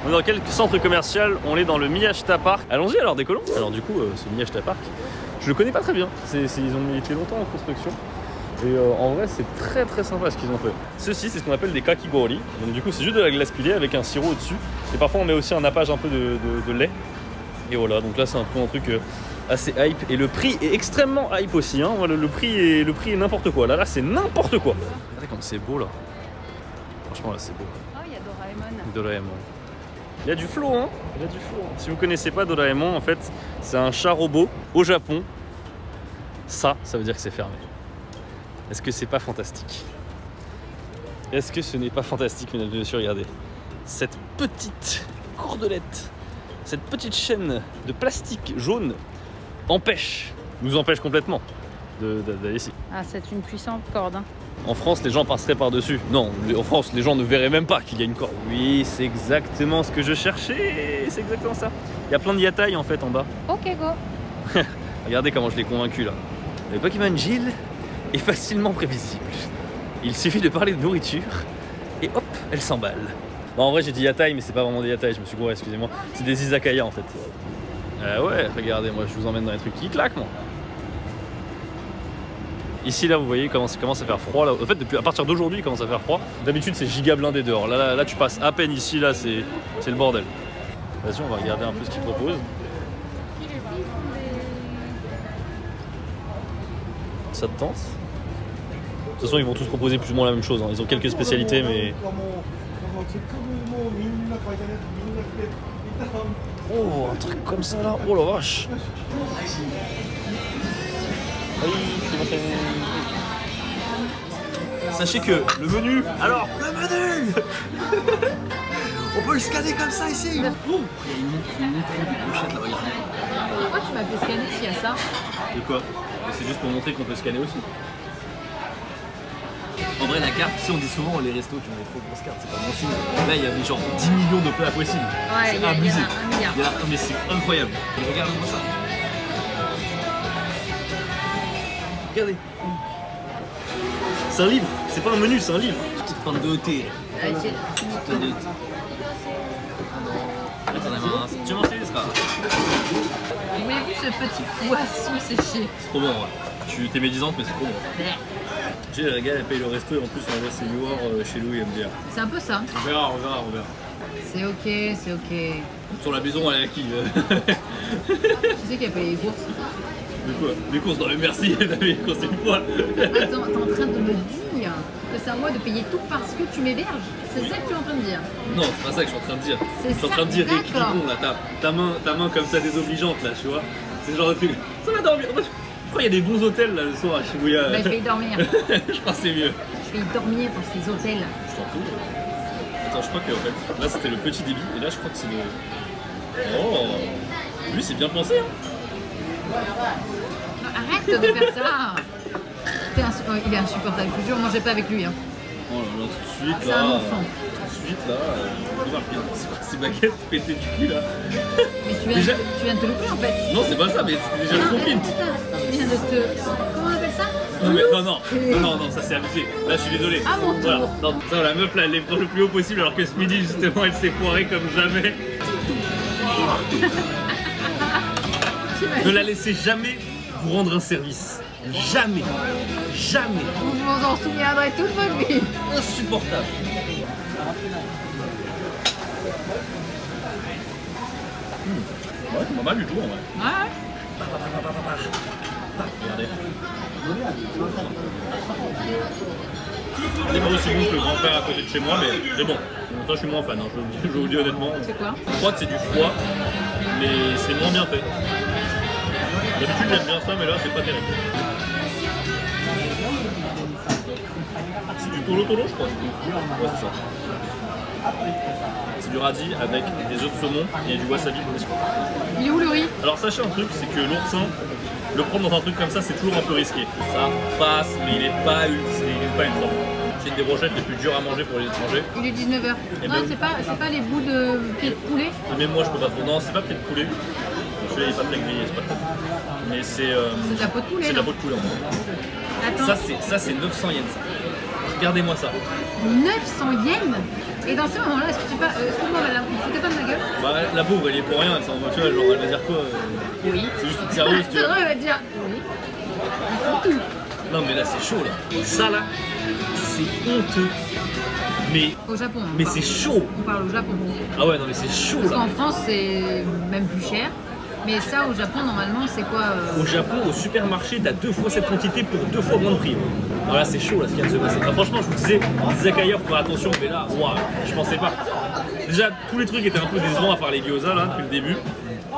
On est dans quel centre commercial? On est dans le Miyashita Park. Allons-y alors, décollons. Alors du coup, ce Miyashita Park, je le connais pas très bien. Ils ont été longtemps en construction. Et en vrai, c'est très très sympa ce qu'ils ont fait. Ceci, c'est ce qu'on appelle des kakigori. Donc du coup, c'est juste de la glace pilée avec un sirop au-dessus. Et parfois, on met aussi un nappage un peu de lait. Et voilà, donc là, c'est un peu un truc assez hype. Et le prix est extrêmement hype aussi. Hein. Voilà, le prix est n'importe quoi. Là, c'est n'importe quoi. Regardez comme c'est beau là. Franchement, là, c'est beau. Oh, il y a Doraemon. Doraemon. Il y a du flow, hein. Il y a du flow. Si vous connaissez pas Doraemon, en fait, c'est un chat robot au Japon. Ça veut dire que c'est fermé. Est-ce que c'est pas fantastique? Est-ce que ce n'est pas fantastique, mesdames et messieurs? Regardez. Cette petite cordelette, cette petite chaîne de plastique jaune nous empêche complètement d'aller ici. Ah, c'est une puissante corde. Hein. En France, les gens passeraient par-dessus. Non, en France, les gens ne verraient même pas qu'il y a une corde. Oui, c'est exactement ce que je cherchais. C'est exactement ça. Il y a plein de yatai en fait en bas. Ok, go. Regardez comment je l'ai convaincu là. Le Pokémon Jill est facilement prévisible. Il suffit de parler de nourriture et hop, elle s'emballe. Bon, en vrai, j'ai dit yatai, mais c'est pas vraiment des yatai, je me suis gouré, excusez-moi. C'est des izakaya en fait. Ouais, regardez, moi je vous emmène dans les trucs qui claquent, moi. Ici, là, vous voyez, il commence à faire froid. Là. En fait, à partir d'aujourd'hui, il commence à faire froid. D'habitude, c'est giga blindé dehors. Là, tu passes à peine ici, là, c'est le bordel. Vas-y, on va regarder un peu ce qu'ils proposent. Ça te tente? De toute façon, ils vont tous proposer plus ou moins la même chose. Hein. Ils ont quelques spécialités, mais... Oh, un truc comme ça, là. Oh la vache. Sachez que le menu... Alors, le menu on peut le scanner comme ça, ici. Oh, il y a une montre de pochette, là, regarde. Pourquoi tu m'as fait scanner s'il y a ça? De quoi? C'est juste pour montrer qu'on peut scanner aussi. En vrai, la carte, si on dit souvent les restos qui ont des trop grosses cartes, c'est pas bon signe. Là, il y avait genre 10 millions de plats possibles. Ouais, c'est abusé. Il y a 1 milliard. Mais c'est incroyable. Regardez-moi ça. Regardez. C'est un livre. C'est pas un menu, c'est un livre. Petite pinte de thé. Petite pinte de thé. Tu m'en sais, Voulez-vous ce petit poisson séché? C'est trop bon, ouais. Tu t'es médisante, mais c'est trop bon. J'ai le régal, elle paye le resto et en plus on envoie ses viewers chez Louis MDR. C'est un peu ça. On verra. C'est ok, c'est ok. Sur la maison, elle est à qui? Tu sais qu'il a payé les courses. De quoi? Les courses, non mais merci, t'as payé les courses une fois. Attends, t'es en train de me dire que c'est à moi de payer tout parce que tu m'héberges? C'est ça que tu es en train de dire? Non, c'est pas ça que je suis en train de dire. Je suis en train de dire équilibrons là, ta main comme ça désobligeante là, tu vois. C'est le genre de truc. Ça va dormir. Je crois qu'il y a des bons hôtels là le soir à Shibuya. Bah, je vais y dormir. Je crois que c'est mieux. Je vais y dormir dans ces hôtels. Je t'en prie. Attends, je crois que en fait, là c'était le petit débit et là je crois que c'est le... Oh, lui c'est bien pensé hein. Non, arrête de faire ça. Il est insupportable, je vous jure, mangez pas avec lui. Hein. Oh là là, tout de suite c'est là. un enfant. Tout de suite là, c'est quoi ces baguettes pétées du cul là? Mais tu viens de te louper en fait. Non, c'est pas ça, mais c'était déjà le confine. Tu viens de te... Comment on appelle ça? Non, ça c'est abusé. Là, je suis désolé. À mon tour. Voilà. Non, ça, la meuf là, elle est le plus haut possible, alors que ce midi, justement, elle s'est foirée comme jamais. Ne la laissez jamais vous rendre un service. Jamais. Vous vous en souviendrez toute votre vie. Insupportable. Ouais, c'est pas mal du tout en vrai. Ouais. Regardez. C'est pas aussi bon que le grand-père à côté de chez moi, mais bon. Ça, je suis moins fan, hein. Je vous le dis honnêtement. C'est quoi? Je crois que c'est du foie, mais c'est moins bien fait. D'habitude, j'aime bien ça, mais là, c'est pas terrible. C'est du tolo, je crois. Ouais, c'est ça. C'est du radis avec des œufs de saumon et du wasabi. Il est où le riz? Alors sachez un truc, c'est que l'oursin, le prendre dans un truc comme ça, c'est toujours un peu risqué. Ça passe, mais il est pas ultra bon. C'est une des brochettes les plus dures à manger pour les étrangers. Il est 19h. Et non, ben, c'est pas les bouts de pied de poulet? Même moi, je peux pas trop. Non, c'est pas pied de poulet. Celui-là, il est pas très grillé, c'est pas très. Mais c'est de la peau de poulet. C'est de la peau de poulet. En fait. Attends. Ça, c'est 900 yens. Ça. Regardez-moi ça. 900 yens? Et dans ce moment-là, est-ce que tu pas, excuse-moi madame, vous ne foutez pas de ma gueule? Bah la pauvre elle est pour rien, elle s'en va, tu vois, genre elle va dire quoi Oui. C'est juste une sérieuse, tu C'est vois. vrai, elle va dire oui. Ils font tout. Non mais là c'est chaud là. Ça là, c'est honteux. Mais, Au Japon. mais c'est chaud. On parle au Japon. Ah ouais non mais c'est chaud Parce là. qu'en France, c'est même plus cher. Mais ça, au Japon, normalement, c'est quoi Au Japon, au supermarché, t'as 2 fois cette quantité pour 2 fois moins de prix. Voilà, c'est chaud là ce qui vient de se passer. Enfin, franchement, je vous disais, les izakaya, faut faire attention, mais là, waouh, je pensais pas. Déjà, tous les trucs étaient un peu décevants à part les gyoza là depuis le début.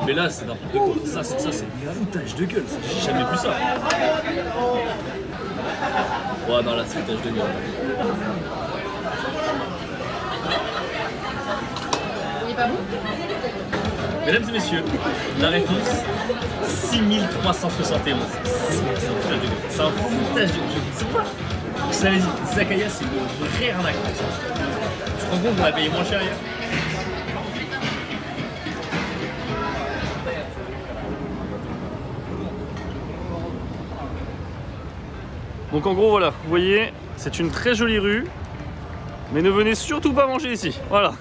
Mais là, c'est n'importe quoi. Ça c'est foutage de gueule. J'ai jamais vu ça. Ouais, non, là, c'est foutage de gueule. Il est pas bon? Mesdames et messieurs, la réponse 6371. C'est un foutage de gueule. C'est quoi? Je savais dit, Izakaya, c'est le vrai arnaque. Tu te rends compte qu'on a payé moins cher hier? Donc en gros voilà, vous voyez, c'est une très jolie rue, mais ne venez surtout pas manger ici. Voilà.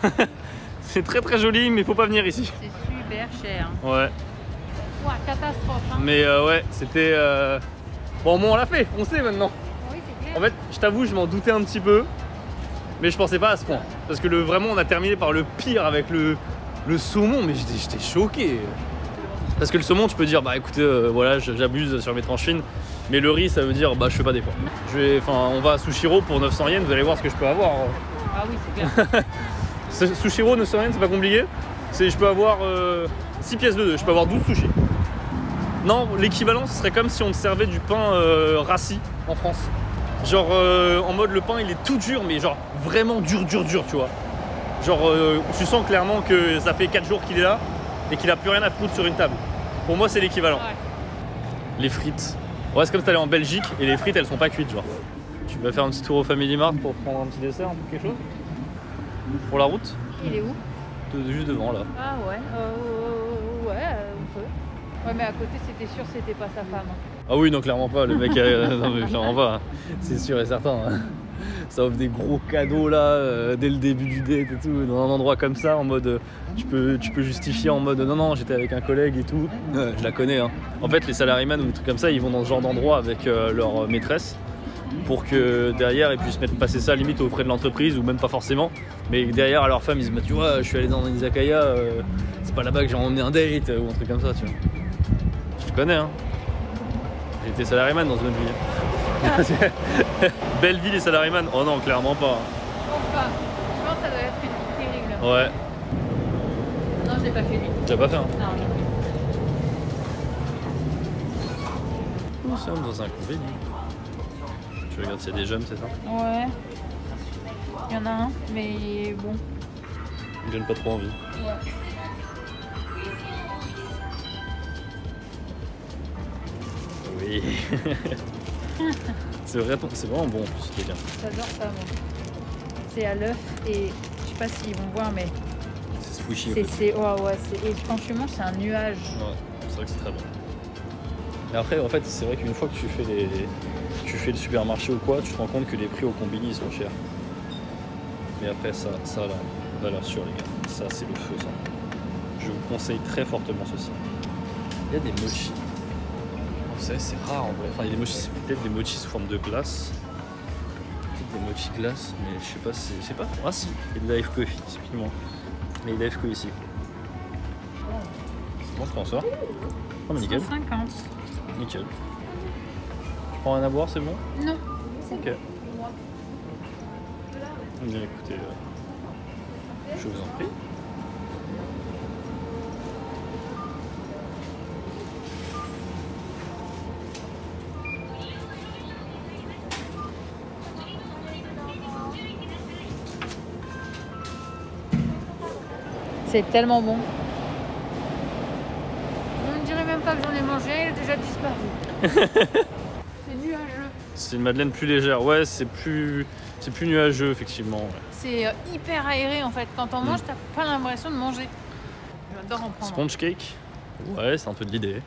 C'est très très joli, mais il faut pas venir ici. C'est super cher. Ouais. Ouah, catastrophe. Hein. Mais ouais, c'était... Bon, on l'a fait, on sait maintenant. Oui, c'est clair. En fait, je t'avoue, je m'en doutais un petit peu, mais je pensais pas à ce point. Parce que vraiment, on a terminé par le pire avec le saumon, mais j'étais choqué. Parce que le saumon, tu peux dire, bah écoutez, voilà, j'abuse sur mes tranches fines. Mais le riz, ça veut dire, bah je fais pas d'efforts. On va à Sushiro pour 900 yens, vous allez voir ce que je peux avoir. Ah oui, c'est clair. Sushiro, 900 yens, c'est pas compliqué. Je peux avoir 6 pièces de 2, je peux avoir 12 sushis. Non, l'équivalent, ce serait comme si on te servait du pain rassis en France. Genre, en mode, le pain, il est tout dur, mais genre vraiment dur, tu vois. Genre, tu sens clairement que ça fait 4 jours qu'il est là et qu'il a plus rien à foutre sur une table. Pour moi, c'est l'équivalent. Ouais. Les frites. Ouais, c'est comme si t'allais en Belgique et les frites, elles sont pas cuites, genre. Tu vas faire un petit tour au Family Mart pour prendre un petit dessert, quelque chose? Pour la route? Il est où? Juste devant, là. Ah ouais, ouais, on peut. Ouais, mais à côté, c'était sûr, c'était pas sa femme. Ah oui, non, clairement pas. Le mec, non, mais clairement pas. C'est sûr et certain. Ça offre des gros cadeaux là dès le début du date et tout, dans un endroit comme ça, en mode tu peux justifier en mode non j'étais avec un collègue et tout. Je la connais hein. En fait les salaryman ou des trucs comme ça, ils vont dans ce genre d'endroit avec leur maîtresse pour que derrière ils puissent passer ça limite auprès de l'entreprise ou même pas forcément, mais derrière à leur femme ils se disent tu vois je suis allé dans un izakaya, c'est pas là-bas que j'ai emmené un date ou un truc comme ça tu vois. Je te connais hein. J'ai été salaryman dans une autre vie. Belleville et salaryman? Oh non, clairement pas. Enfin, je pense que ça doit être une vie terrible. Ouais. Non, je l'ai pas fait lui. Tu l'as pas fait hein? Non, non. Nous sommes dans un convenu. Tu regardes s'il y a des jeunes, c'est ça? Ouais. Il y en a un, mais bon. Ils donnent pas trop envie. Ouais. Oui. C'est vraiment bon en plus, c'est bien. J'adore ça, moi. C'est à l'œuf et je sais pas s'ils vont voir, mais C'est squishy. c'est et quand tu manges, c'est un nuage. Ouais, c'est vrai que c'est très bon. Et après, en fait, c'est vrai qu'une fois que tu fais le supermarché ou quoi, tu te rends compte que les prix au combini ils sont chers. Mais après, ça là, valeur sûre, les gars. Ça, c'est le feu, ça. Je vous conseille très fortement ceci. Il y a des mochis. Vous savez, c'est rare en vrai. Enfin, il y a des mochis, c'est peut-être des mochis sous forme de glace. Peut-être des mochis glace, mais je sais pas si. Je sais pas. Ah si, il y a de la Life Coffee, typiquement. Mais il y a de la Life Coffee ici. C'est bon, tu prends ça? Oh, mais nickel. 150. Nickel. Tu prends rien à boire, c'est bon? Non. Ok. Bien écoutez, je vous en prie. C'est tellement bon. On ne dirait même pas que j'en ai mangé, il a déjà disparu. C'est nuageux. C'est une madeleine plus légère. Ouais, c'est plus nuageux, effectivement. Ouais. C'est hyper aéré en fait. Quand on mange, t'as pas l'impression de manger. J'adore en prendre. Sponge cake? Ouais, c'est un peu de l'idée.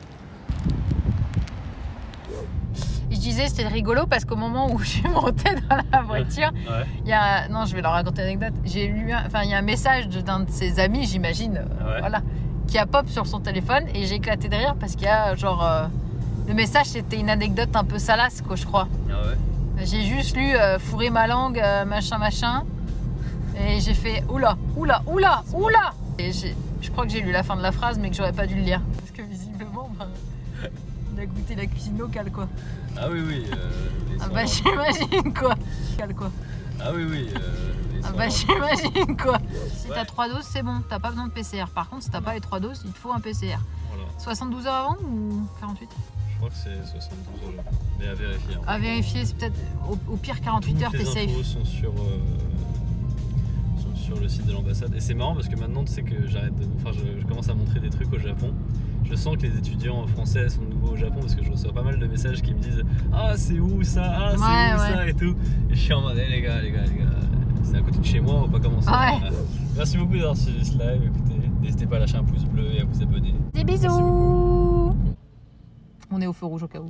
Je disais, c'était rigolo parce qu'au moment où je suis montée dans la voiture, Ouais. il y a... Non, je vais leur raconter une anecdote. J'ai lu il y a un message d'un de ses amis, j'imagine, Ouais. voilà, qui a pop sur son téléphone et j'ai éclaté de rire parce qu'il y a genre... le message, c'était une anecdote un peu salace, quoi, je crois. Ah ouais. J'ai juste lu fourrer ma langue, machin. Et j'ai fait oula. Et je crois que j'ai lu la fin de la phrase, mais que j'aurais pas dû le lire. Parce que visiblement, il a goûté la cuisine locale, quoi. Ah oui, oui. Ah bah j'imagine, quoi. Ah oui, oui. Ah bah j'imagine, quoi. Si t'as 3 doses, c'est bon, t'as pas besoin de PCR. Par contre, si t'as pas les 3 doses, il te faut un PCR. Voilà. 72 heures avant ou 48? Je crois que c'est 72 heures. Mais à vérifier. Hein. À vérifier, c'est peut-être au pire 48 heures, t'es safe. Les infos sont sur le site de l'ambassade. Et c'est marrant parce que maintenant, tu sais que je commence à montrer des trucs au Japon. Je sens que les étudiants français sont nouveaux au Japon parce que je reçois pas mal de messages qui me disent ah c'est où ça, ah c'est où ça et tout. Et je suis en mode les gars, c'est à côté de chez moi, on va pas commencer. Ouais. Merci beaucoup d'avoir suivi ce live. Écoutez, n'hésitez pas à lâcher un pouce bleu et à vous abonner. Des bisous. On est au feu rouge au cas où.